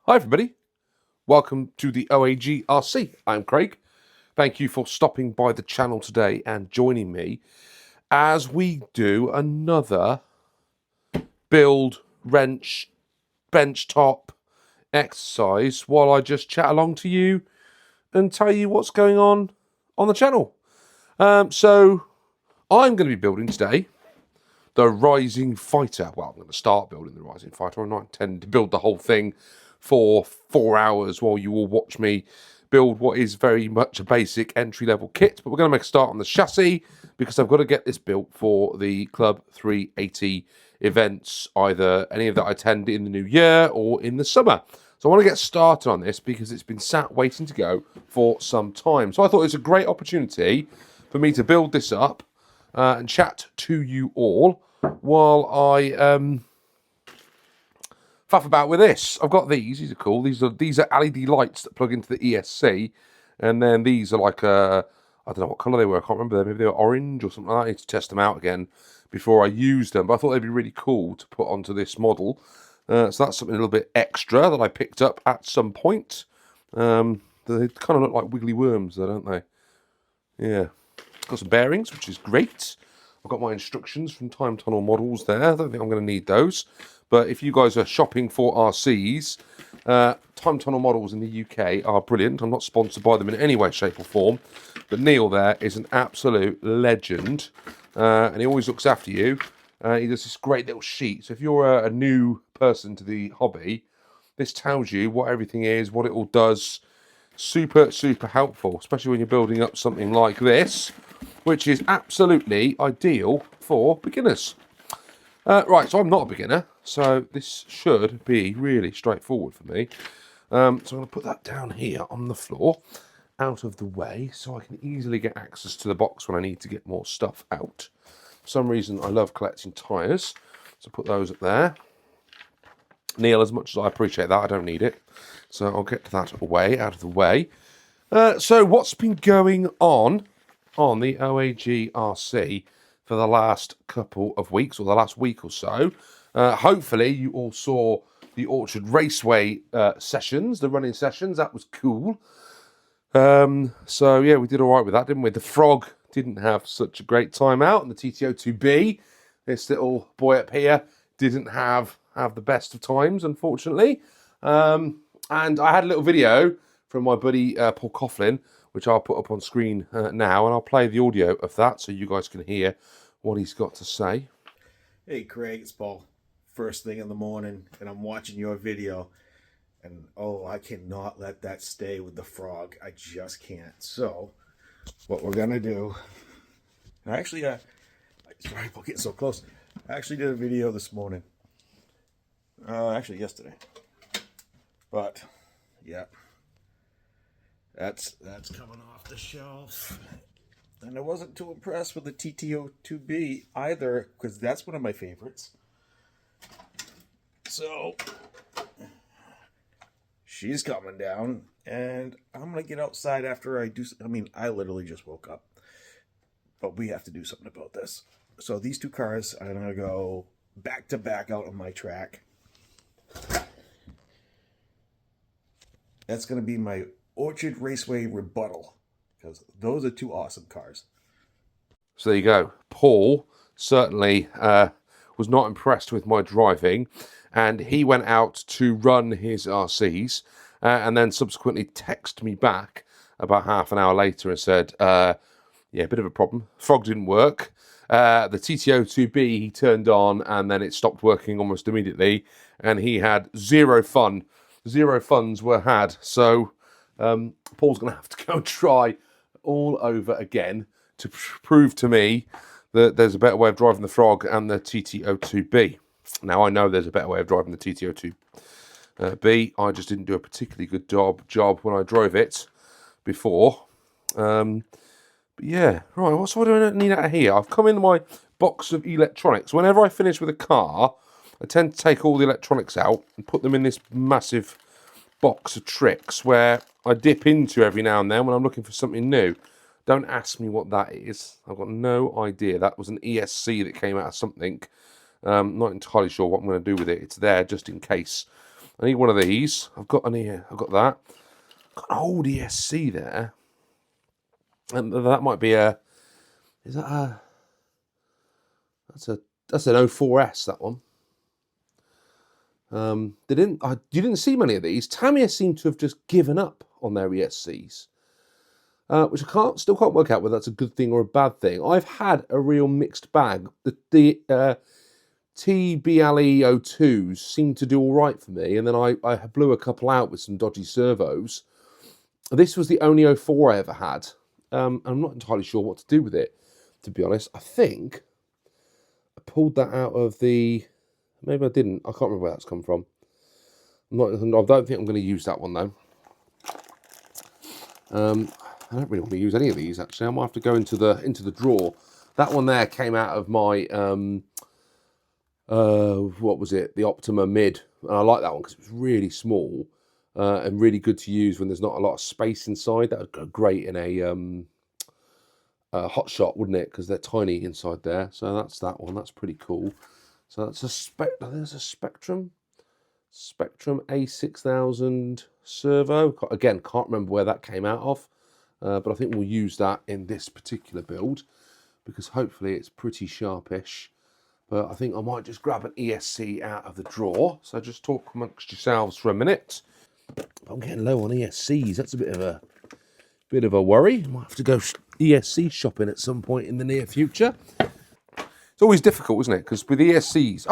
Hi everybody, welcome to the OAG RC. I'm Craig. Thank you for stopping by the channel today and joining me as we do another build, wrench, bench top exercise while I just chat along to you and tell you what's going on the channel. So I'm going to be building today the Rising Fighter. Well, I'm going to start building the Rising Fighter. I'm not intending to build the whole thing for 4 hours while you all watch me build what is very much a basic entry-level kit. But we're going to make a start on the chassis because I've got to get this built for the Club 380 events, either any of that I attend in the new year or in the summer. So I want to get started on this because it's been sat waiting to go for some time. So I thought it's a great opportunity for me to build this up and chat to you all while I faff about with this. I've got these. These are cool. These are LED lights that plug into the ESC, and then these are like I don't know what colour they were. I can't remember them. Maybe they were orange or something like that. I need to test them out again before I use them. But I thought they'd be really cool to put onto this model. So that's something a little bit extra that I picked up at some point. They kind of look like wiggly worms, though, don't they? Yeah. Got some bearings, which is great. I've got my instructions from Time Tunnel Models there. I don't think I'm going to need those. But if you guys are shopping for RCs, Time Tunnel Models in the UK are brilliant. I'm not sponsored by them in any way, shape or form. But Neil there is an absolute legend. And he always looks after you. He does this great little sheet. So if you're a new person to the hobby, this tells you what everything is, what it all does. Super, super helpful, especially when you're building up something like this, which is absolutely ideal for beginners. Right, so I'm not a beginner, so this should be really straightforward for me. So I'm going to put that down here on the floor, out of the way, so I can easily get access to the box when I need to get more stuff out. For some reason, I love collecting tyres, so put those up there. Neil, as much as I appreciate that, I don't need it. So I'll get to that out of the way. So what's been going on the OAG RC for the last couple of weeks, or the last week or so? Hopefully you all saw the Orchard Raceway sessions, the running sessions. That was cool. So yeah, we did all right with that, didn't we? The Frog didn't have such a great time out, and the TTO2B, this little boy up here, didn't have the best of times, unfortunately. And I had a little video from my buddy Paul Coughlin, which I'll put up on screen now, and I'll play the audio of that so you guys can hear what he's got to say. Hey Craig, it's Paul. First thing in the morning, and I'm watching your video, and oh, I cannot let that stay with the Frog. I just can't. So, what we're gonna do? I actually, sorry for getting so close. I actually did a video this morning. Actually yesterday. But yeah, that's coming off the shelf. And I wasn't too impressed with the TTO2B either, because that's one of my favorites. So she's coming down, and I'm gonna get outside after I do. I mean, I literally just woke up, but we have to do something about this. So these two cars are gonna go back to back out on my track. That's going to be my Orchard Raceway rebuttal, because those are two awesome cars. So there you go. Paul certainly was not impressed with my driving, and he went out to run his RCs and then subsequently texted me back about half an hour later and said, yeah, a bit of a problem. Frog didn't work. The TTO2B he turned on and then it stopped working almost immediately, and he had zero fun. Zero funds were had, so Paul's going to have to go and try all over again to prove to me that there's a better way of driving the Frog and the TTO2B. Now, I know there's a better way of driving the TTO2B. I just didn't do a particularly good job when I drove it before. But yeah, right, what do I need out of here? I've come in my box of electronics. Whenever I finish with a car, I tend to take all the electronics out and put them in this massive box of tricks where I dip into every now and then when I'm looking for something new. Don't ask me what that is. I've got no idea. That was an ESC that came out of something. Not entirely sure what I'm going to do with it. It's there just in case. I need one of these. I've got that. Got an old ESC there. And that might be is that a, that's an 04S, that one. You didn't see many of these. Tamiya seem to have just given up on their ESCs, which I still can't work out whether that's a good thing or a bad thing. I've had a real mixed bag. The TBLE02s seemed to do all right for me, and then I blew a couple out with some dodgy servos. This was the only 04 I ever had. I'm not entirely sure what to do with it, to be honest. I think I pulled that out of the... Maybe I didn't. I can't remember where that's come from. I don't think I'm going to use that one, though. I don't really want to use any of these, actually. I might have to go into the drawer. That one there came out of my... what was it? The Optima Mid. And I like that one because it was really small and really good to use when there's not a lot of space inside. That would go great in a hot shot, wouldn't it? Because they're tiny inside there. So that's that one. That's pretty cool. So that's there's a Spectrum A6000 servo. Again, can't remember where that came out of, but I think we'll use that in this particular build because hopefully it's pretty sharpish. But I think I might just grab an ESC out of the drawer. So just talk amongst yourselves for a minute. I'm getting low on ESCs. That's a bit of a worry. I might have to go ESC shopping at some point in the near future. It's always difficult, isn't it? Because with ESCs,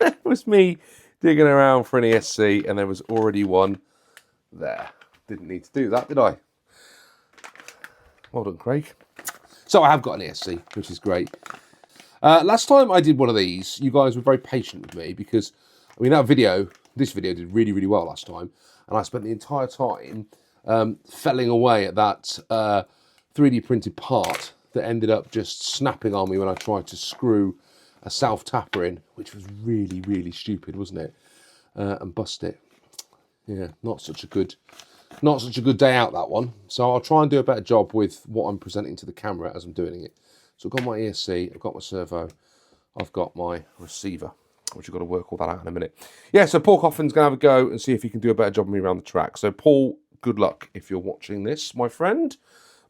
it was me digging around for an ESC and there was already one there. Didn't need to do that, did I? Well done, Craig. So I have got an ESC, which is great. Last time I did one of these, you guys were very patient with me because, I mean, this video did really, really well last time. And I spent the entire time felling away at that 3D printed part that ended up just snapping on me when I tried to screw a self-tapper in, which was really, really stupid, wasn't it? And bust it. Yeah, not such a good day out, that one. So I'll try and do a better job with what I'm presenting to the camera as I'm doing it. So I've got my ESC, I've got my servo, I've got my receiver, which I've got to work all that out in a minute. Yeah, so Paul Coffin's going to have a go and see if he can do a better job of me around the track. So Paul, good luck if you're watching this, my friend.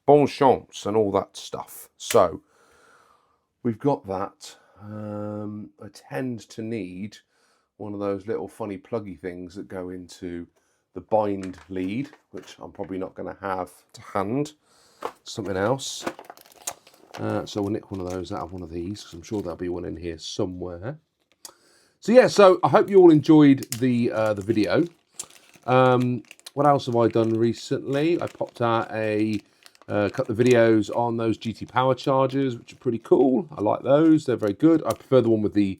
Bon chance and all that stuff. So we've got that. I tend to need one of those little funny pluggy things that go into the bind lead, which I'm probably not going to have to hand. Something else. So we'll nick one of those out of one of these, because I'm sure there'll be one in here somewhere. So yeah, so I hope you all enjoyed the video. What else have I done recently? I popped out a couple of videos on those GT power chargers, which are pretty cool. I like those; they're very good. I prefer the one with the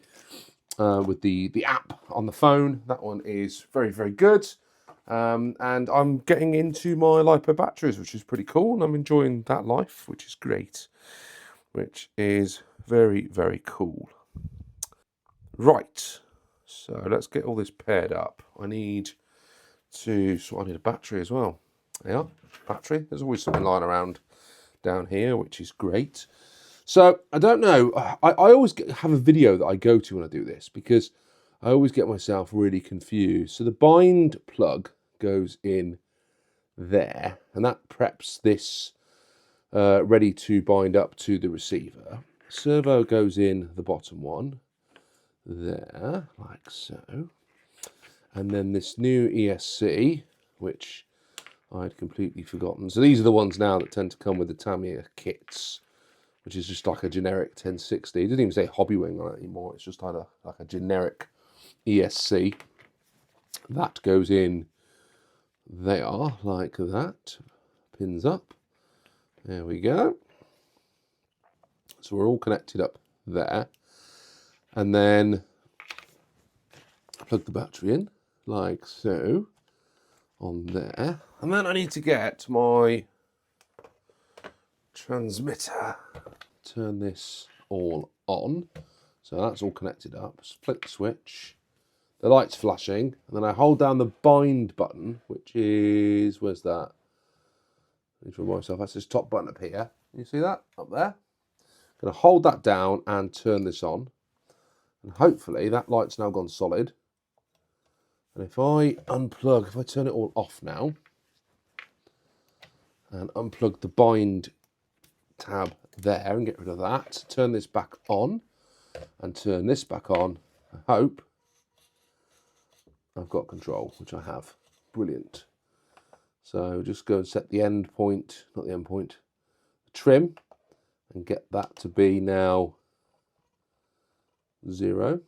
app on the phone. That one is very, very good. And I'm getting into my LiPo batteries, which is pretty cool, and I'm enjoying that life, which is great. Which is very, very cool. Right, so let's get all this paired up. I need a battery as well. Yeah, battery. There's always something lying around down here, which is great. So I don't know. I always have a video that I go to when I do this because I always get myself really confused. So the bind plug goes in there, and that preps this ready to bind up to the receiver. Servo goes in the bottom one there, like so. And then this new ESC, which I'd completely forgotten. So these are the ones now that tend to come with the Tamiya kits, which is just like a generic 1060. It doesn't even say Hobbywing on it anymore. It's just like a generic ESC. That goes in there, like that. Pins up. There we go. So we're all connected up there. And then plug the battery in, like so, on there. And then I need to get my transmitter. Turn this all on. So that's all connected up. Flick the switch. The light's flashing. And then I hold down the bind button, which is, where's that? I need to remind myself, that's this top button up here. You see that up there? I'm going to hold that down and turn this on. And hopefully that light's now gone solid. And if I unplug, if I turn it all off now, and unplug the bind tab there and get rid of that, turn this back on and turn this back on, I hope I've got control, which I have. Brilliant. So just go and set the end point, not the end point, trim, and get that to be now 0.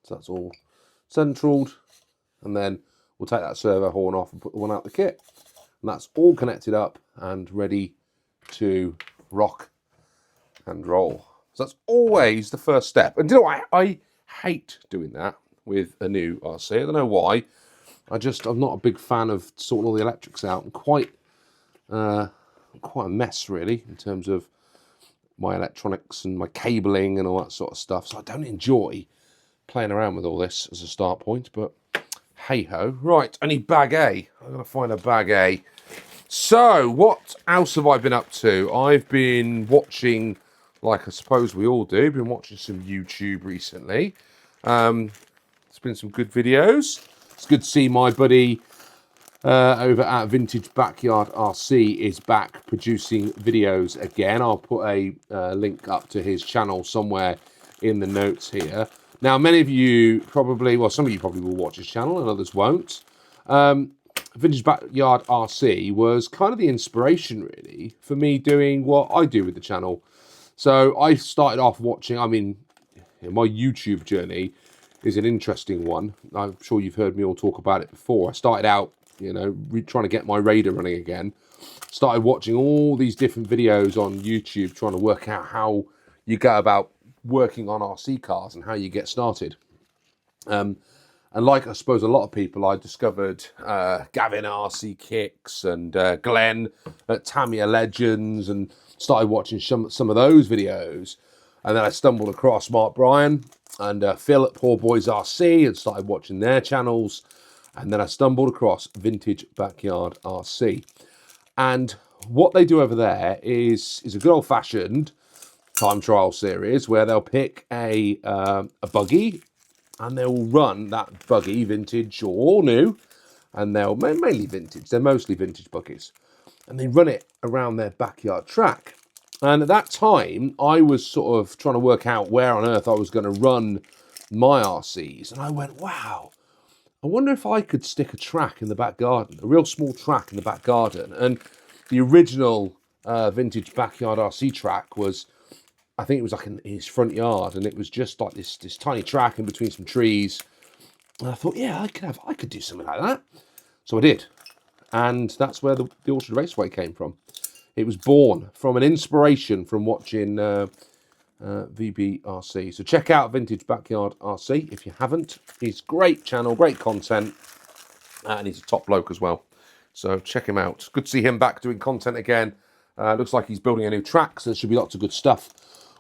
So that's all centraled, and then we'll take that servo horn off and put the one out the kit. And that's all connected up and ready to rock and roll. So that's always the first step. And you know what? I hate doing that with a new RC. I don't know why. I'm not a big fan of sorting all the electrics out. I'm quite a mess, really, in terms of my electronics and my cabling and all that sort of stuff. So I don't enjoy playing around with all this as a start point, but hey ho. Right, I need bag A. I'm going to find a bag A. So what else have I been up to? I've been watching, like I suppose we all do, been watching some YouTube recently. It's been some good videos. It's good to see my buddy over at Vintage Backyard RC is back producing videos again. I'll put a link up to his channel somewhere in the notes here. Now, many of you probably, well, some of you probably will watch his channel and others won't. Vintage Backyard RC was kind of the inspiration, really, for me doing what I do with the channel. So I started off watching, I mean, my YouTube journey is an interesting one. I'm sure you've heard me all talk about it before. I started out, you know, trying to get my Raider running again. Started watching all these different videos on YouTube, trying to work out how you go about working on RC cars and how you get started. And like I suppose a lot of people, I discovered Gavin RC Kicks and Glenn at Tamiya Legends and started watching some of those videos. And then I stumbled across Mark Bryan and Phil at Poor Boys RC and started watching their channels. And then I stumbled across Vintage Backyard RC. And what they do over there is a good old-fashioned time trial series where they'll pick a buggy and they'll run that buggy, vintage or all new, and they'll mainly vintage. They're mostly vintage buggies. And they run it around their backyard track. And at that time, I was sort of trying to work out where on earth I was going to run my RCs. And I went, wow, I wonder if I could stick a track in the back garden, a real small track in the back garden. And the original Vintage Backyard RC track was, I think it was like in his front yard, and it was just like this tiny track in between some trees. And I thought, yeah, I could do something like that. So I did. And that's where the Orchard Raceway came from. It was born from an inspiration from watching VBRC. So check out Vintage Backyard RC if you haven't. He's great channel, great content, and he's a top bloke as well. So check him out. Good to see him back doing content again. Looks like he's building a new track, so there should be lots of good stuff.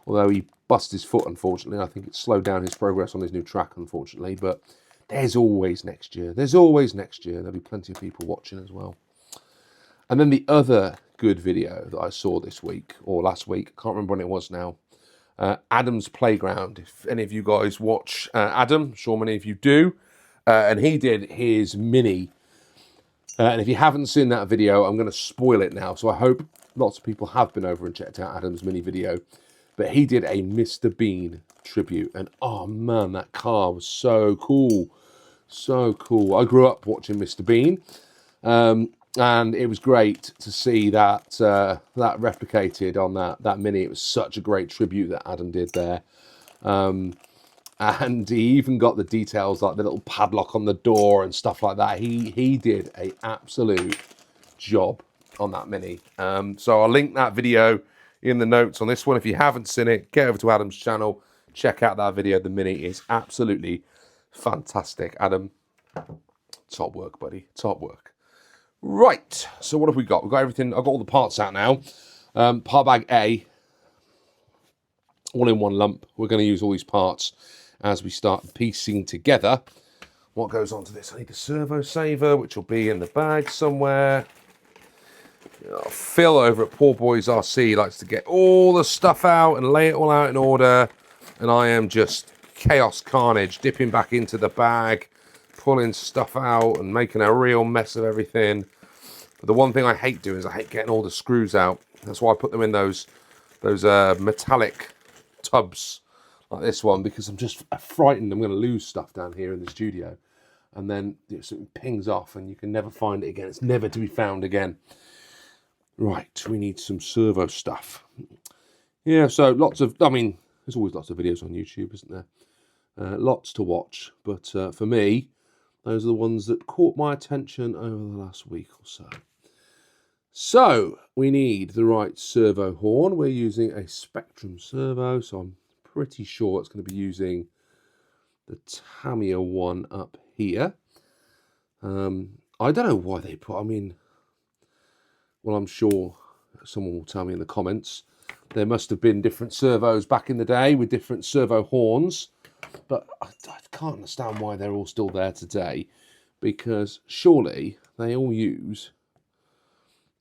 Although he busted his foot, unfortunately. I think it slowed down his progress on his new track, unfortunately. But there's always next year. There's always next year. There'll be plenty of people watching as well. And then the other good video that I saw this week, or last week, I can't remember when it was now, Adam's Playground. If any of you guys watch Adam, I'm sure many of you do. And he did his Mini. And if you haven't seen that video, I'm going to spoil it now. So I hope lots of people have been over and checked out Adam's Mini video. But he did a Mr. Bean tribute. And oh man, that car was so cool. So cool. I grew up watching Mr. Bean. And it was great to see that that replicated on that Mini. It was such a great tribute that Adam did there. And he even got the details like the little padlock on the door and stuff like that. He did an absolute job on that Mini. So I'll link that video in the notes on this one. If you haven't seen it, get over to Adam's channel. Check out that video. The Mini is absolutely fantastic. Adam, top work, buddy. Top work. Right, so what have we got? We've got everything. I've got all the parts out now. Part bag A, all in one lump. We're going to use all these parts as we start piecing together what goes on to this. I need a servo saver, which will be in the bag somewhere. Phil over at Poor Boys RC likes to get all the stuff out and lay it all out in order. And I am just chaos carnage, dipping back into the bag, pulling stuff out and making a real mess of everything. But the one thing I hate doing is I hate getting all the screws out. That's why I put them in those metallic tubs like this one, because I'm just frightened I'm going to lose stuff down here in the studio. And then it pings off and you can never find it again. It's never to be found again. Right, we need some servo stuff. Yeah, so there's always lots of videos on YouTube, isn't there? Lots to watch. But for me, those are the ones that caught my attention over the last week or so. So, we need the right servo horn. We're using a Spectrum servo, so I'm pretty sure it's going to be using the Tamiya one up here. I don't know why they put, well, I'm sure someone will tell me in the comments. There must have been different servos back in the day with different servo horns, but I can't understand why they're all still there today, because surely they all use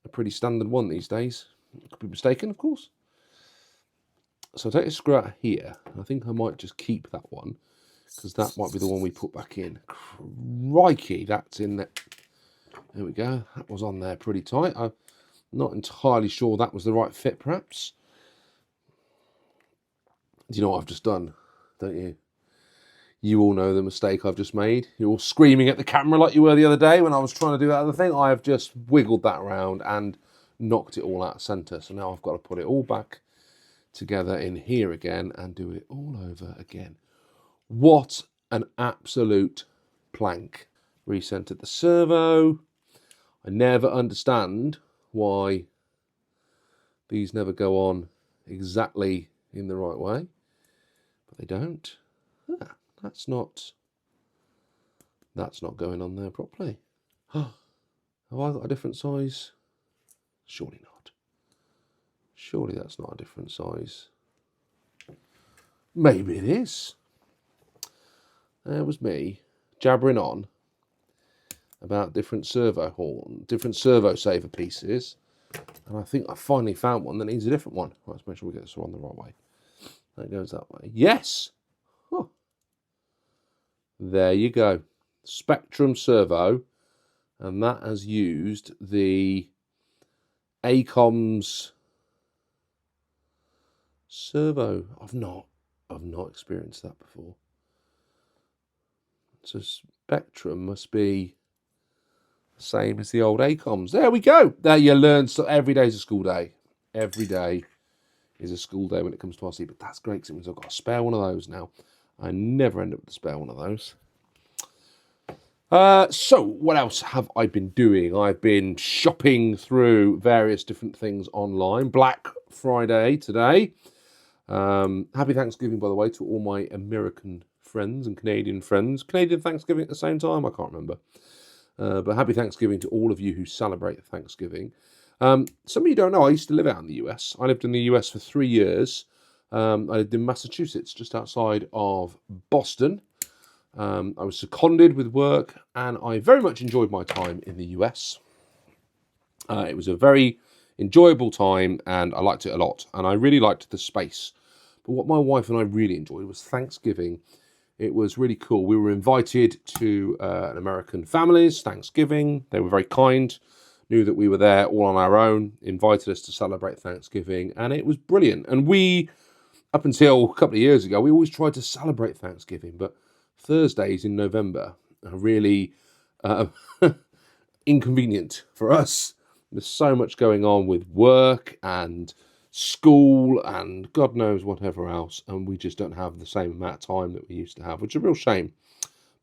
a pretty standard one these days. Could be mistaken, of course. So I'll take a screw out here. I think I might just keep that one, because that might be the one we put back in. Crikey, that's in there. There we go. That was on there pretty tight. I'm not entirely sure that was the right fit, perhaps. Do you know what I've just done? Don't you? You all know the mistake I've just made. You're all screaming at the camera like you were the other day when I was trying to do that other thing. I have just wiggled that around and knocked it all out of centre. So now I've got to put it all back together in here again and do it all over again. What an absolute plank. Recentered the servo. I never understand why these never go on exactly in the right way, but they don't. That's not going on there properly. Have I got a different size? Surely not. Surely that's not a different size. Maybe it is. There was me jabbering on about different servo saver pieces, and I think I finally found one that needs a different one. Let's make sure we get this one the right way. That goes that way. Yes. Oh. There you go. Spectrum servo, and that has used the ACOM's servo. I've not experienced that before. So Spectrum must be the same as the old ACOMs. There we go. There you learn. So every day is a school day. Every day is a school day when it comes to RC. But that's great, because it means I've got a spare one of those now. I never end up with a spare one of those. So what else have I been doing? I've been shopping through various different things online. Black Friday today. Happy Thanksgiving, by the way, to all my American friends and Canadian friends. Canadian Thanksgiving at the same time? I can't remember. But happy Thanksgiving to all of you who celebrate Thanksgiving. Some of you don't know, I used to live out in the US. I lived in the US for 3 years. I lived in Massachusetts, just outside of Boston. I was seconded with work, and I very much enjoyed my time in the US. It was a very enjoyable time, and I liked it a lot, and I really liked the space. But what my wife and I really enjoyed was Thanksgiving. It was really cool. We were invited to an American family's Thanksgiving. They were very kind, knew that we were there all on our own, invited us to celebrate Thanksgiving, and it was brilliant. And we, up until a couple of years ago, we always tried to celebrate Thanksgiving, but Thursdays in November are really inconvenient for us. There's so much going on with work and school and God knows whatever else, and we just don't have the same amount of time that we used to have, which is a real shame.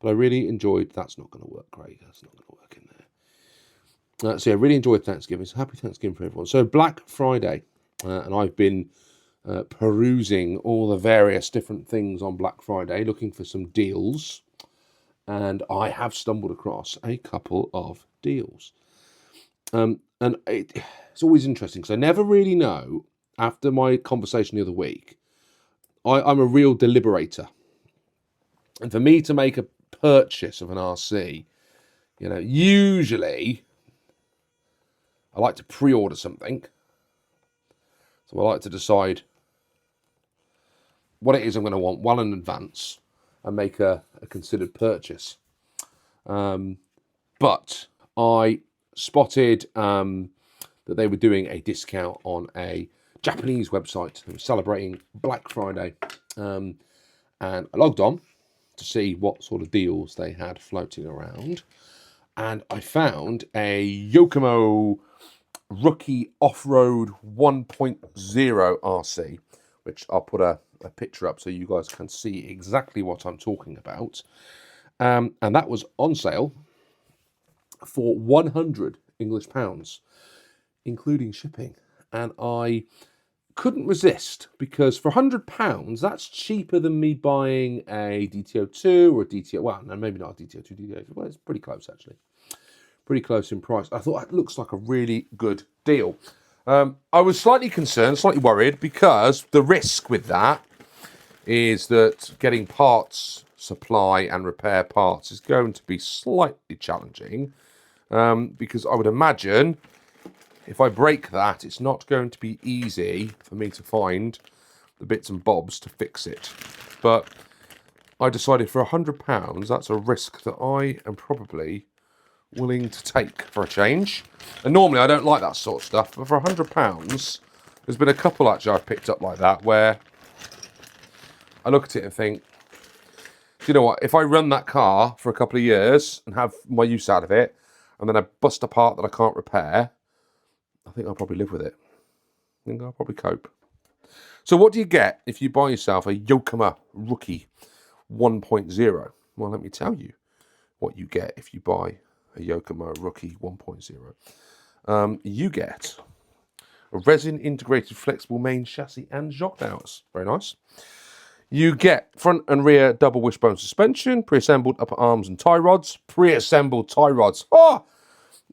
But I really enjoyed. That's not going to work, Craig. That's not going to work in there. So yeah, I really enjoyed Thanksgiving. So happy Thanksgiving for everyone. So Black Friday, and I've been perusing all the various different things on Black Friday, looking for some deals, and I have stumbled across a couple of deals. And it's always interesting because I never really know. After my conversation the other week, I'm a real deliberator, and for me to make a purchase of an RC, usually I like to pre-order something. So I like to decide what it is I'm going to want well in advance and make a considered purchase. But I spotted that they were doing a discount on a Japanese website. They were celebrating Black Friday. And I logged on to see what sort of deals they had floating around. And I found a Yokomo Rookie Off-Road 1.0 RC, which I'll put a picture up so you guys can see exactly what I'm talking about. And that was on sale for 100 English pounds, including shipping. And I couldn't resist, because for £100, that's cheaper than me buying a DTO2 or a DTO, well, no, maybe not a DTO2, DTO, well, it's pretty close actually. Pretty close in price. I thought that looks like a really good deal. I was slightly concerned, slightly worried, because the risk with that is that getting parts, supply and repair parts is going to be slightly challenging, because I would imagine if I break that, it's not going to be easy for me to find the bits and bobs to fix it. But I decided for £100, that's a risk that I am probably willing to take for a change. And normally I don't like that sort of stuff, but for £100, there's been a couple actually I've picked up like that where I look at it and think, do you know what, if I run that car for a couple of years and have my use out of it, and then I bust a part that I can't repair, I think I'll probably live with it. I think I'll probably cope. So what do you get if you buy yourself a Yokomo Rookie 1.0? Well, let me tell you what you get if you buy a Yokomo Rookie 1.0. You get a resin integrated flexible main chassis and shock mounters. Very nice. You get front and rear double wishbone suspension, pre-assembled upper arms and tie rods. Pre-assembled tie rods. Oh,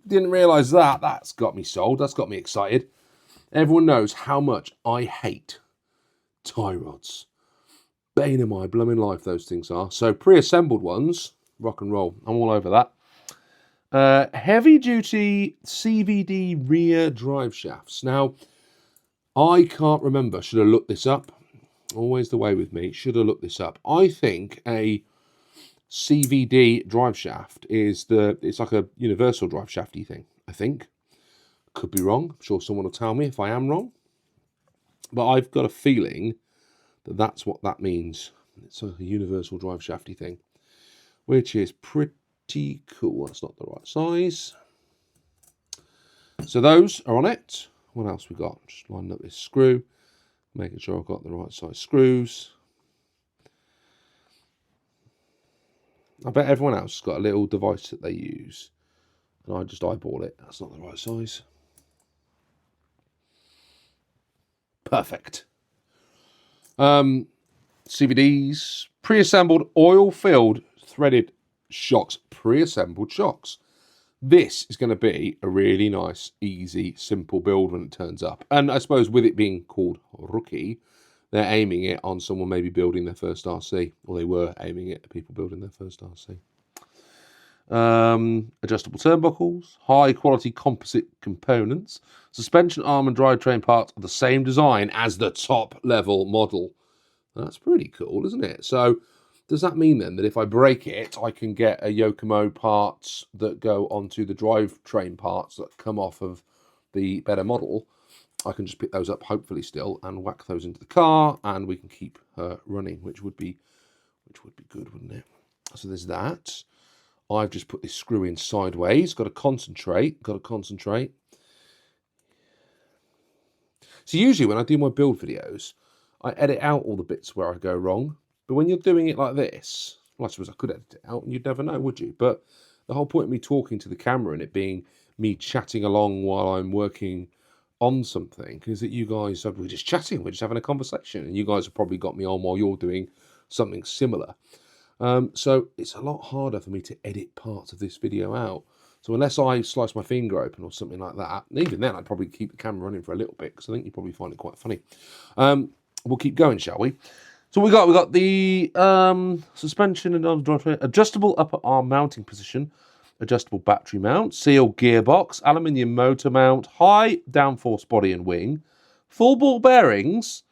didn't realise that. That's got me sold. That's got me excited. Everyone knows how much I hate tie rods. Bane of my blooming life, those things are. So pre-assembled ones, rock and roll. I'm all over that. Heavy-duty CVD rear drive shafts. Now, I can't remember. Should have looked this up. Always the way with me. Should have looked this up. I think a CVD drive shaft is it's like a universal drive shafty thing, I think. Could be wrong. I'm sure someone will tell me if I am wrong. But I've got a feeling that that's what that means. It's a universal drive shafty thing, which is pretty cool. That's not the right size. So those are on it. What else we got? Just lining up this screw, making sure I've got the right size screws. I bet everyone else has got a little device that they use, and I just eyeball it. That's not the right size. Perfect. CVDs, pre-assembled oil-filled threaded shocks, pre-assembled shocks. This is going to be a really nice, easy, simple build when it turns up. And I suppose with it being called Rookie, they're aiming it on someone maybe building their first RC, or they were aiming it at people building their first RC. Adjustable turnbuckles, high quality composite components, suspension arm and drivetrain parts are the same design as the top level model. That's pretty cool, isn't it? So does that mean then that if I break it, I can get a Yokomo parts that go onto the drivetrain parts that come off of the better model? I can just pick those up, hopefully still, and whack those into the car, and we can keep her running, which would be good, wouldn't it? So there's that. I've just put this screw in sideways. Got to concentrate. So usually when I do my build videos, I edit out all the bits where I go wrong. But when you're doing it like this, well, I suppose I could edit it out and you'd never know, would you? But the whole point of me talking to the camera and it being me chatting along while I'm working on something is that you guys, we're just chatting, we're just having a conversation, and you guys have probably got me on while you're doing something similar. So it's a lot harder for me to edit parts of this video out. So unless I slice my finger open or something like that, and even then I'd probably keep the camera running for a little bit because I think you'd probably find it quite funny. We'll keep going, shall we? So we got the suspension and adjustable upper arm mounting position, adjustable battery mount, sealed gearbox, aluminium motor mount, high downforce body and wing, full ball bearings,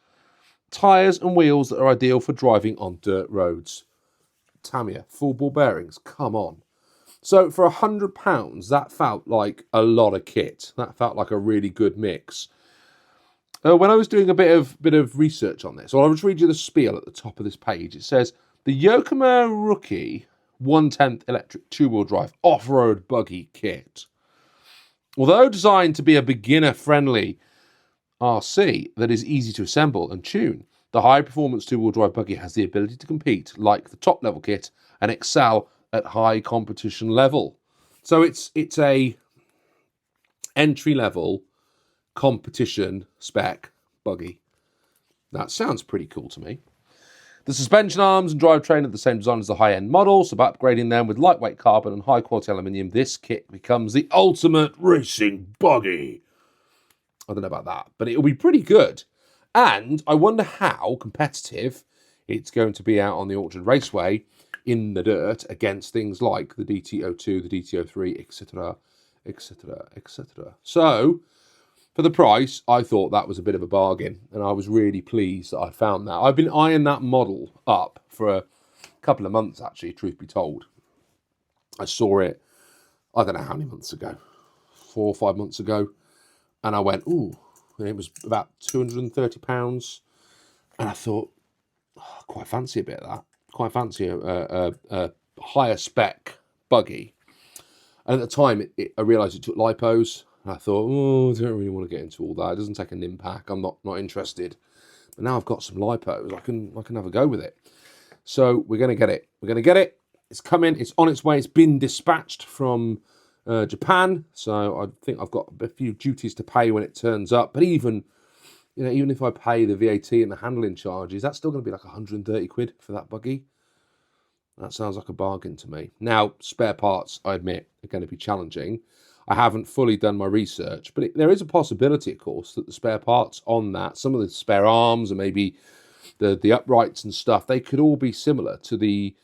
tyres and wheels that are ideal for driving on dirt roads. Tamiya, full ball bearings, come on. So for £100, that felt like a lot of kit. That felt like a really good mix. When I was doing a bit of research on this, I'll just read you the spiel at the top of this page. It says, the Yokomo Rookie 1/10 electric two-wheel drive off-road buggy kit. Although designed to be a beginner-friendly RC that is easy to assemble and tune, the high-performance two-wheel drive buggy has the ability to compete like the top-level kit and excel at high competition level. So it's a entry-level competition spec buggy. That sounds pretty cool to me. The suspension arms and drivetrain are the same design as the high-end models, so by upgrading them with lightweight carbon and high-quality aluminium, this kit becomes the ultimate racing buggy. I don't know about that, but it'll be pretty good. And I wonder how competitive it's going to be out on the Orchard Raceway in the dirt against things like the DT02, the DT03, etc., etc., etc. So, for the price, I thought that was a bit of a bargain, and I was really pleased that I found that. I've been eyeing that model up for a couple of months, actually, truth be told. I saw it, I don't know how many months ago, 4 or 5 months ago, and I went, ooh, and it was about £230, and I thought, oh, quite fancy a bit of that. Quite fancy a higher spec buggy. And at the time, I realised it took lipos. And I thought, oh, I don't really want to get into all that. It doesn't take an impact. I'm not interested. But now I've got some lipos. I can have a go with it. So we're going to get it. We're going to get it. It's coming. It's on its way. It's been dispatched from Japan. So I think I've got a few duties to pay when it turns up. But even if I pay the VAT and the handling charges, that's still going to be like 130 quid for that buggy. That sounds like a bargain to me. Now, spare parts, I admit, are going to be challenging. I haven't fully done my research, but there is a possibility, of course, that the spare parts on that, some of the spare arms and maybe the uprights and stuff, they could all be similar to the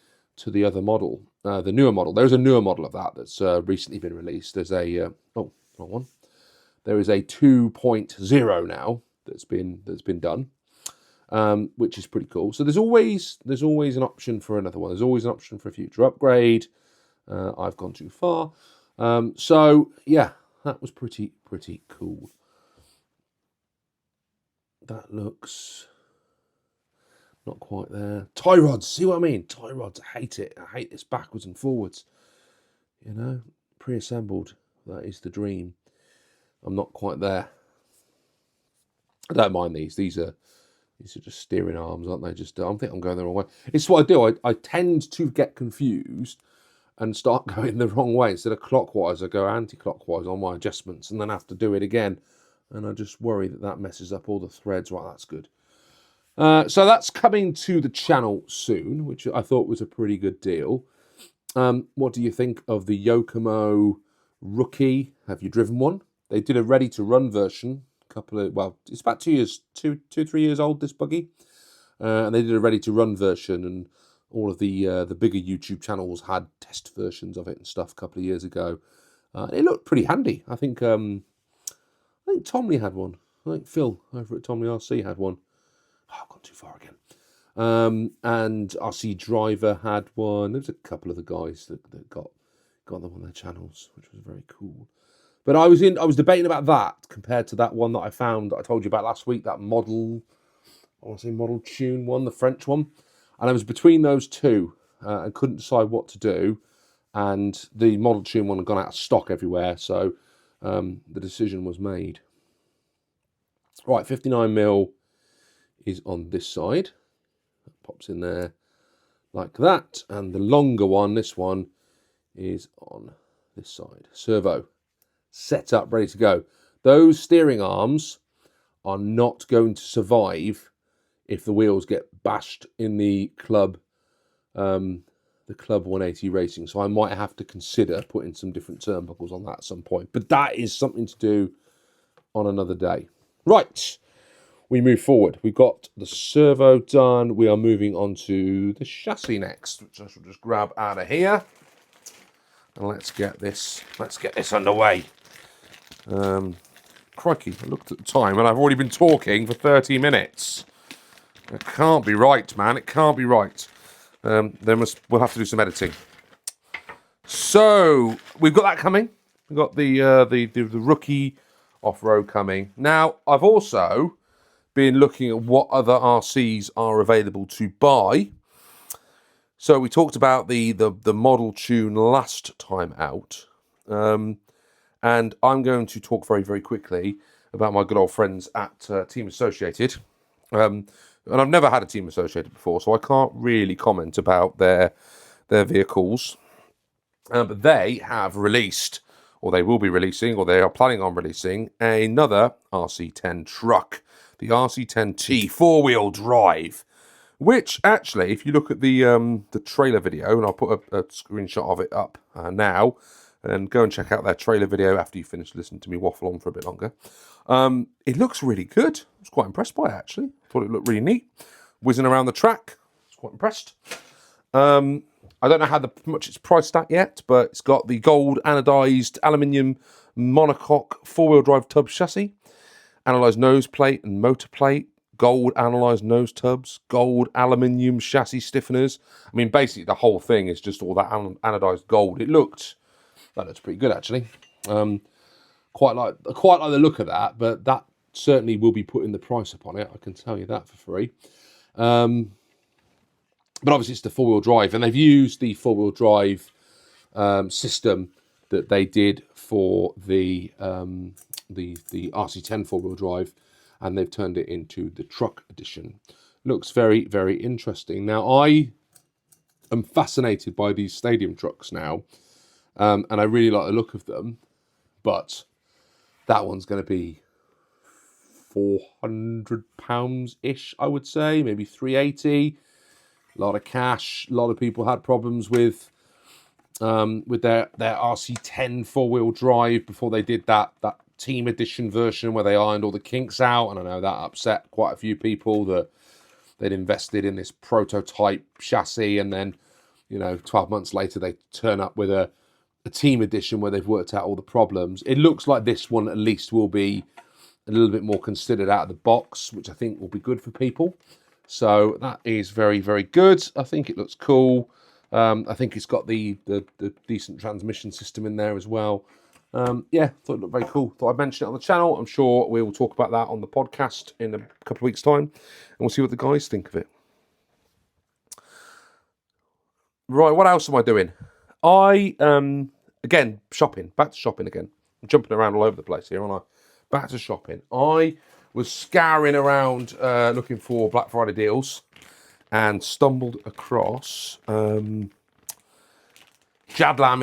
other model, the newer model. There's a newer model of that that's recently been released. There's a wrong one. There is a 2.0 now that's been done, which is pretty cool. So there's always an option for another one. There's always an option for a future upgrade. I've gone too far. So yeah, that was pretty cool. That looks not quite there. Tie rods, see what I mean? Tie rods, I hate it. I hate this backwards and forwards. Pre-assembled. That is the dream. I'm not quite there. I don't mind these. These are just steering arms, aren't they? I think I'm going the wrong way. It's what I do. I tend to get confused and start going the wrong way. Instead of clockwise, I go anti-clockwise on my adjustments and then have to do it again. And I just worry that messes up all the threads. Right, that's good. So that's coming to the channel soon, which I thought was a pretty good deal. What do you think of the Yokomo Rookie? Have you driven one? They did a ready-to-run version. It's about 3 years old, this buggy. And they did a ready-to-run version, and all of the bigger YouTube channels had test versions of it and stuff a couple of years ago. It looked pretty handy. I think Tomley had one. I think Phil over at Tomley RC had one. Oh, I've gone too far again. And RC Driver had one. There was a couple of the guys that got them on their channels, which was very cool. But I was debating about that compared to that one that I found that I told you about last week, that Model Tune one, the French one. And I was between those two and couldn't decide what to do. And the Model Tune one had gone out of stock everywhere, so the decision was made. Right, 59mm is on this side. That pops in there like that. And the longer one, this one, is on this side. Servo. Set up, ready to go. Those steering arms are not going to survive if the wheels get bashed in the Club 180 Racing. So I might have to consider putting some different turnbuckles on that at some point. But that is something to do on another day. Right, we move forward. We've got the servo done. We are moving on to the chassis next, which I shall just grab out of here. And let's get this underway. Crikey, I looked at the time and I've already been talking for 30 minutes. It can't be right, man. It can't be right. We'll have to do some editing. So we've got that coming. We've got the rookie off-road coming. Now, I've also been looking at what other RCs are available to buy. So we talked about the model tune last time out. And I'm going to talk very, very quickly about my good old friends at Team Associated. And I've never had a Team Associated before, so I can't really comment about their vehicles. But they have released, or they will be releasing, or they are planning on releasing, another RC10 truck, the RC10T four-wheel drive, which actually, if you look at the trailer video, and I'll put a screenshot of it up now, and go and check out their trailer video after you finish listening to me waffle on for a bit longer. It looks really good. I was quite impressed by it, actually. Thought it looked really neat. Whizzing around the track. I was quite impressed. I don't know how much it's priced at yet, but it's got the gold anodized aluminium monocoque four-wheel drive tub chassis, anodized nose plate and motor plate, gold anodized nose tubs, gold aluminium chassis stiffeners. I mean, basically the whole thing is just all that anodized gold. That looks pretty good, actually. Quite like the look of that, but that certainly will be putting the price up on it. I can tell you that for free. But obviously it's the four-wheel drive, and they've used the four-wheel drive system that they did for the RC10 four-wheel drive, and they've turned it into the truck edition. Looks very, very interesting. Now, I am fascinated by these stadium trucks now, and I really like the look of them, but that one's going to be £400-ish, I would say, maybe 380. A lot of cash. A lot of people had problems with their RC10 four-wheel drive before they did that team edition version where they ironed all the kinks out, and I know that upset quite a few people that they'd invested in this prototype chassis, and then 12 months later they turn up with a team edition where they've worked out all the problems. It looks like this one at least will be a little bit more considered out of the box, which I think will be good for people. So that is very, very good. I think it looks cool. I think it's got the decent transmission system in there as well. Yeah, thought it looked very cool. Thought I'd mention it on the channel. I'm sure we will talk about that on the podcast in a couple of weeks' time, and we'll see what the guys think of it. Right, what else am I doing? Again, shopping. Back to shopping again. I'm jumping around all over the place here, aren't I? Back to shopping. I was scouring around looking for Black Friday deals and stumbled across Jadlam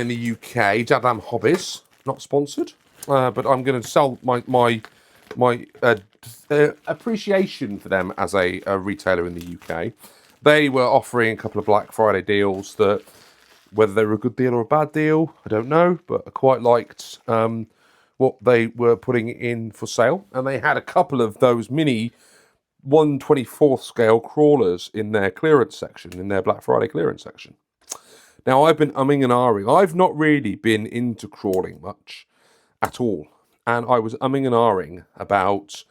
in the UK, Jadlam Hobbies, not sponsored, but I'm going to sell my appreciation for them as a retailer in the UK. They were offering a couple of Black Friday deals that, whether they were a good deal or a bad deal, I don't know, but I quite liked what they were putting in for sale. And they had a couple of those mini 1/24th scale crawlers in their clearance section, in their Black Friday clearance section. Now, I've been umming and ahhing. I've not really been into crawling much at all. And I was umming and ahhing about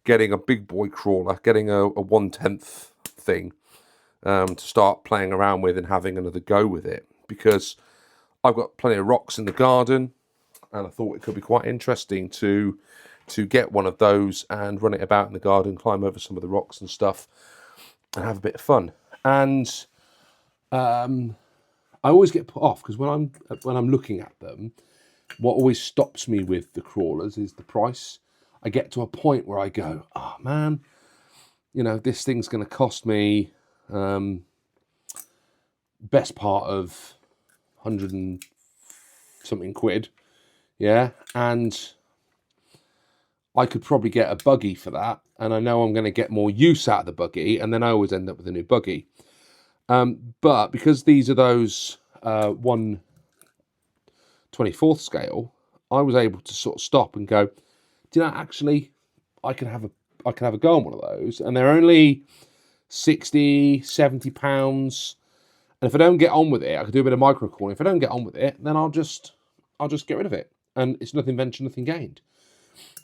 getting a big boy crawler, getting a 1/10th thing to start playing around with and having another go with it. Because I've got plenty of rocks in the garden, and I thought it could be quite interesting to get one of those and run it about in the garden, climb over some of the rocks and stuff, and have a bit of fun. And I always get put off because when I'm looking at them, what always stops me with the crawlers is the price. I get to a point where I go, oh man, this thing's going to cost me best part of 100 and something quid. Yeah, and I could probably get a buggy for that, and I know I'm going to get more use out of the buggy, and then I always end up with a new buggy. But because these are those 1/24th scale, I was able to sort of stop and go, actually, I can have a go on one of those, and they're only 60, 70 pounds. And if I don't get on with it, I could do a bit of micro crawling. If I don't get on with it, then I'll just get rid of it. And it's nothing ventured, nothing gained.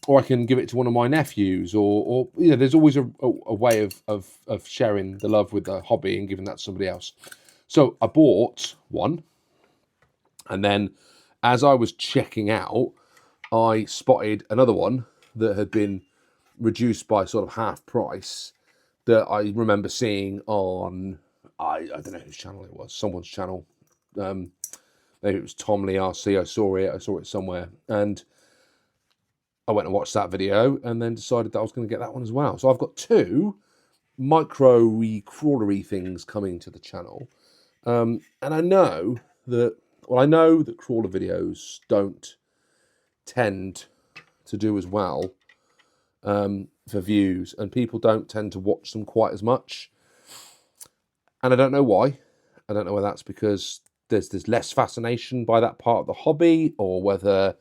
Or I can give it to one of my nephews, or there's always a way of sharing the love with the hobby and giving that to somebody else. So I bought one, And then as I was checking out, I spotted another one that had been reduced by sort of half price that I remember seeing on, I don't know whose channel it was, someone's channel. Maybe it was Tom Lee RC. I saw it somewhere. And I went and watched that video and then decided that I was going to get that one as well. So I've got two micro-y, crawlery things coming to the channel. And I know that, crawler videos don't tend to do as well for views, and people don't tend to watch them quite as much. And I don't know why. I don't know whether that's because there's less fascination by that part of the hobby, or whether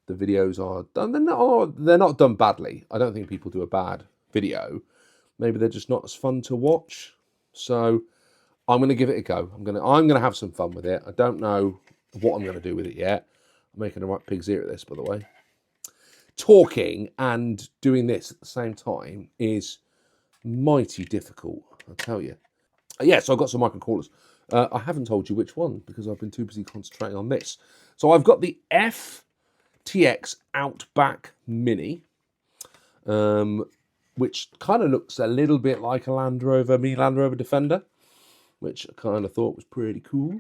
the videos are done. They're not done badly. I don't think people do a bad video. Maybe they're just not as fun to watch. So I'm going to give it a go. I'm going to have some fun with it. I don't know what I'm going to do with it yet. I'm making the right pig's ear at this, by the way. Talking and doing this at the same time is mighty difficult, I'll tell you. So I've got some micro crawlers. I haven't told you which one because I've been too busy concentrating on this. So I've got the FTX Outback Mini, which kind of looks a little bit like a Land Rover Defender, which I kind of thought was pretty cool.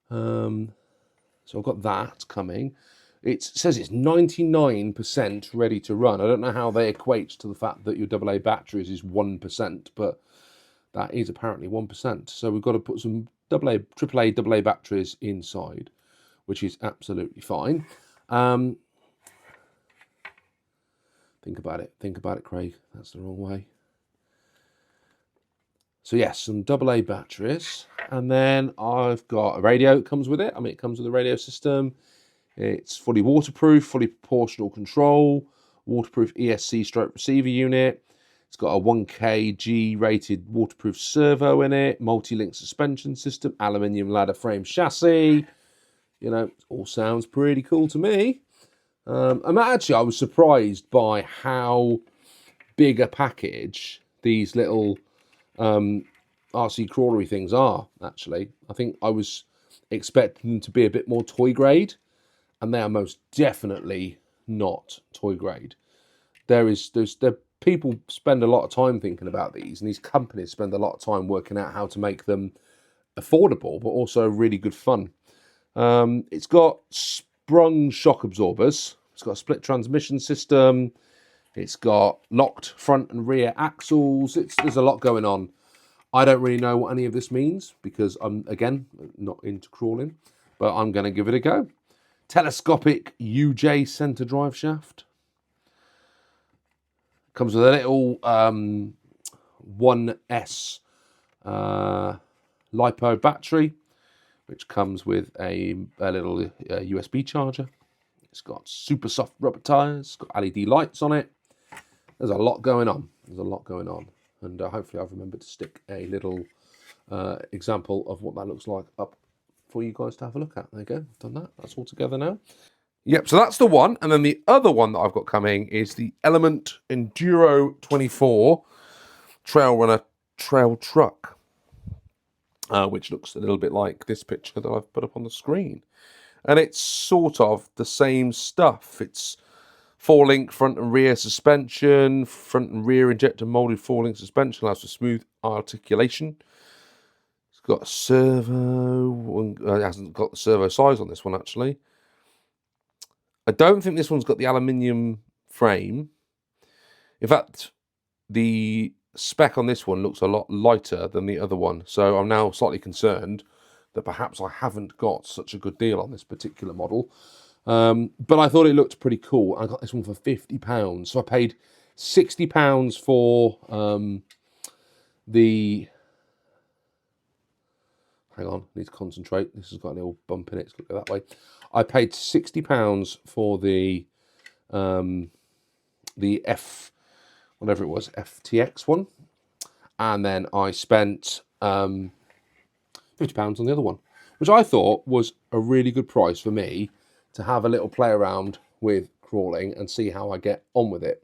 So I've got that coming. It says it's 99% ready to run. I don't know how they equate to the fact that your AA batteries is 1%, but that is apparently 1%. So we've got to put some AAA batteries inside, which is absolutely fine. Think about it, Craig. That's the wrong way. So yes, some AA batteries. And then I've got a radio that comes with it. I mean, it comes with a radio system. It's fully waterproof, fully proportional control, waterproof ESC stroke receiver unit. It's got a 1kg rated waterproof servo in it, multi-link suspension system, aluminium ladder frame chassis. You know, it all sounds pretty cool to me. I was surprised by how big a package these little RC crawlery things are, actually. I think I was expecting them to be a bit more toy grade, and they are most definitely not toy grade. People spend a lot of time thinking about these, and these companies spend a lot of time working out how to make them affordable, but also really good fun. It's got sprung shock absorbers. It's got a split transmission system. It's got locked front and rear axles. There's a lot going on. I don't really know what any of this means because I'm, again, not into crawling, but I'm going to give it a go. Telescopic UJ center drive shaft. Comes with a little 1S LiPo battery, which comes with a little USB charger. It's got super soft rubber tyres, got LED lights on it. There's a lot going on. And hopefully I've remembered to stick a little example of what that looks like up for you guys to have a look at. There you go, I've done that. That's all together now. Yep, so that's the one. And then the other one that I've got coming is the Element Enduro 24 Trail Runner Trail Truck, which looks a little bit like this picture that I've put up on the screen. And it's sort of the same stuff. It's 4-link front and rear suspension, front and rear injector molded 4-link suspension, allows for smooth articulation. It's got a servo. It hasn't got the servo size on this one, actually. I don't think this one's got the aluminium frame. In fact, the spec on this one looks a lot lighter than the other one. So I'm now slightly concerned that perhaps I haven't got such a good deal on this particular model. But I thought it looked pretty cool. I got this one for £50. So I paid £60 for the... Hang on, I need to concentrate. This has got a little bump in it. It's got to go that way. I paid £60 for the whatever it was, FTX one. And then I spent £50 on the other one, which I thought was a really good price for me to have a little play around with crawling and see how I get on with it.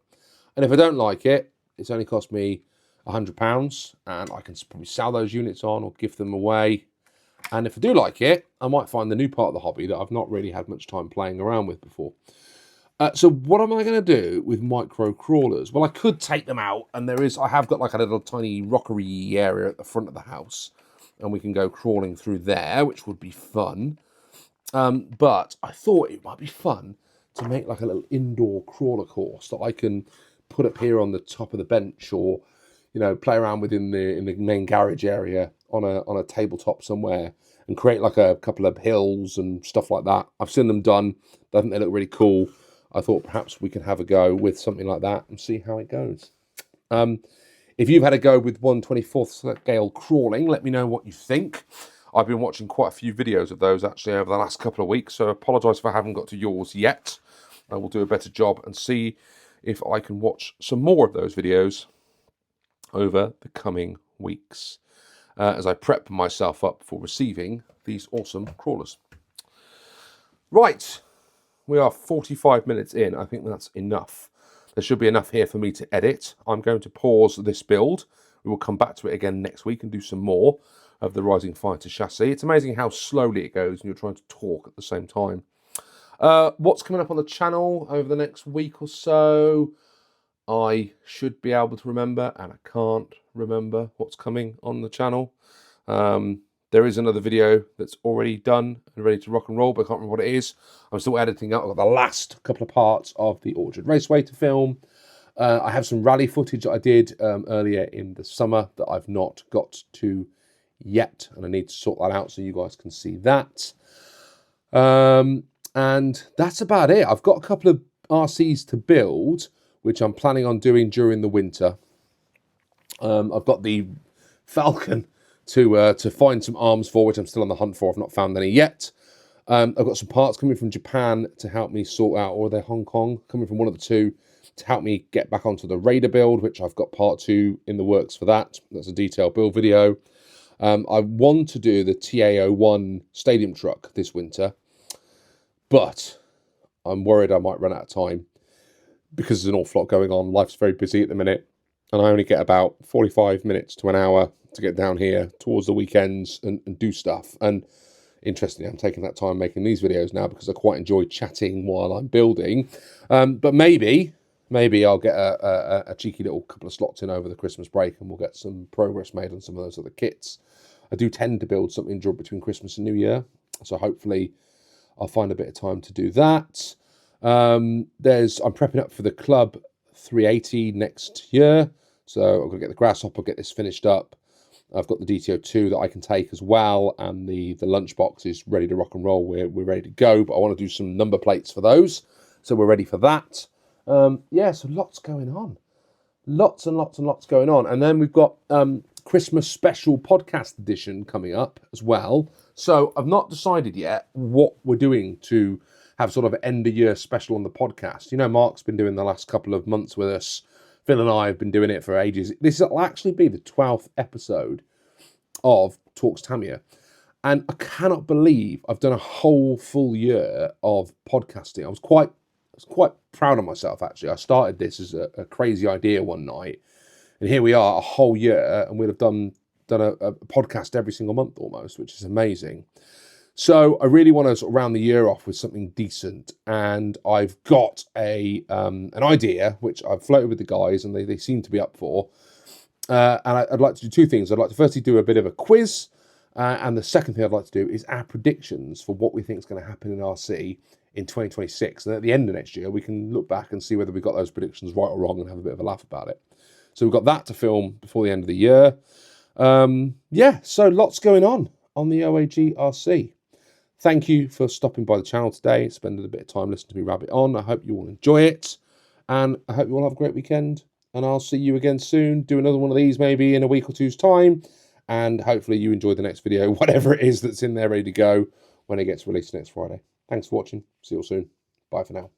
And if I don't like it, it's only cost me £100, and I can probably sell those units on or give them away. And if I do like it, I might find the new part of the hobby that I've not really had much time playing around with before. So what am I going to do with micro crawlers? Well, I could take them out, and I have got like a little tiny rockery area at the front of the house, and we can go crawling through there, which would be fun. But I thought it might be fun to make like a little indoor crawler course that I can put up here on the top of the bench, or play around with in the main garage area on a tabletop somewhere, and create like a couple of hills and stuff like that. I've seen them done. I think they look really cool. I thought perhaps we could have a go with something like that and see how it goes. If you've had a go with 1/24th scale crawling, let me know what you think. I've been watching quite a few videos of those actually over the last couple of weeks, so I apologise if I haven't got to yours yet. I will do a better job and see if I can watch some more of those videos over the coming weeks as I prep myself up for receiving these awesome crawlers. Right, we are 45 minutes in. I think that's enough. There should be enough here for me to edit. I'm going to pause this build. We will come back to it again next week and do some more of the Rising Fighter chassis. It's amazing how slowly it goes and you're trying to talk at the same time. What's coming up on the channel over the next week or so? I should be able to remember, and I can't remember what's coming on the channel. There is another video that's already done and ready to rock and roll, but I can't remember what it is. I'm still editing up. I've got the last couple of parts of the Orchard Raceway to film. I have some rally footage that I did earlier in the summer that I've not got to yet, and I need to sort that out so you guys can see that. And that's about it. I've got a couple of RCs to build, which I'm planning on doing during the winter. I've got the Falcon to find some arms for, which I'm still on the hunt for. I've not found any yet. I've got some parts coming from Japan to help me sort out, or they're Hong Kong, coming from one of the two, to help me get back onto the Raider build, which I've got part 2 in the works for that. That's a detailed build video. I want to do the TA01 stadium truck this winter, but I'm worried I might run out of time because there's an awful lot going on. Life's very busy at the minute, and I only get about 45 minutes to an hour to get down here towards the weekends and do stuff. And interestingly, I'm taking that time making these videos now because I quite enjoy chatting while I'm building. But maybe I'll get a cheeky little couple of slots in over the Christmas break, and we'll get some progress made on some of those other kits. I do tend to build something between Christmas and New Year, so hopefully I'll find a bit of time to do that. I'm prepping up for the Club 380 next year, so I'm going to get the Grasshopper, get this finished up. I've got the DTO2 that I can take as well, and the lunchbox is ready to rock and roll. We're ready to go, but I want to do some number plates for those, so we're ready for that. Yeah, so lots going on. Lots and lots and lots going on. And then we've got Christmas special podcast edition coming up as well. So I've not decided yet what we're doing to have sort of an end-of-year special on the podcast. Mark's been doing the last couple of months with us. Phil and I have been doing it for ages. This will actually be the 12th episode of Talks Tamiya. And I cannot believe I've done a whole full year of podcasting. I was quite proud of myself, actually. I started this as a crazy idea one night, and here we are a whole year, and we'll have done a podcast every single month almost, which is amazing. So I really want to sort of round the year off with something decent, and I've got an idea which I've floated with the guys, and they seem to be up for. And I'd like to do two things. I'd like to firstly do a bit of a quiz, and the second thing I'd like to do is our predictions for what we think is going to happen in RC in 2026. And at the end of next year, we can look back and see whether we got those predictions right or wrong and have a bit of a laugh about it. So we've got that to film before the end of the year. Yeah, so lots going on the OAG RC. Thank you for stopping by the channel today, spending a bit of time listening to me rabbit on. I hope you all enjoy it, and I hope you all have a great weekend. And I'll see you again soon. Do another one of these maybe in a week or two's time, and hopefully you enjoy the next video, whatever it is that's in there ready to go when it gets released next Friday. Thanks for watching. See you all soon. Bye for now.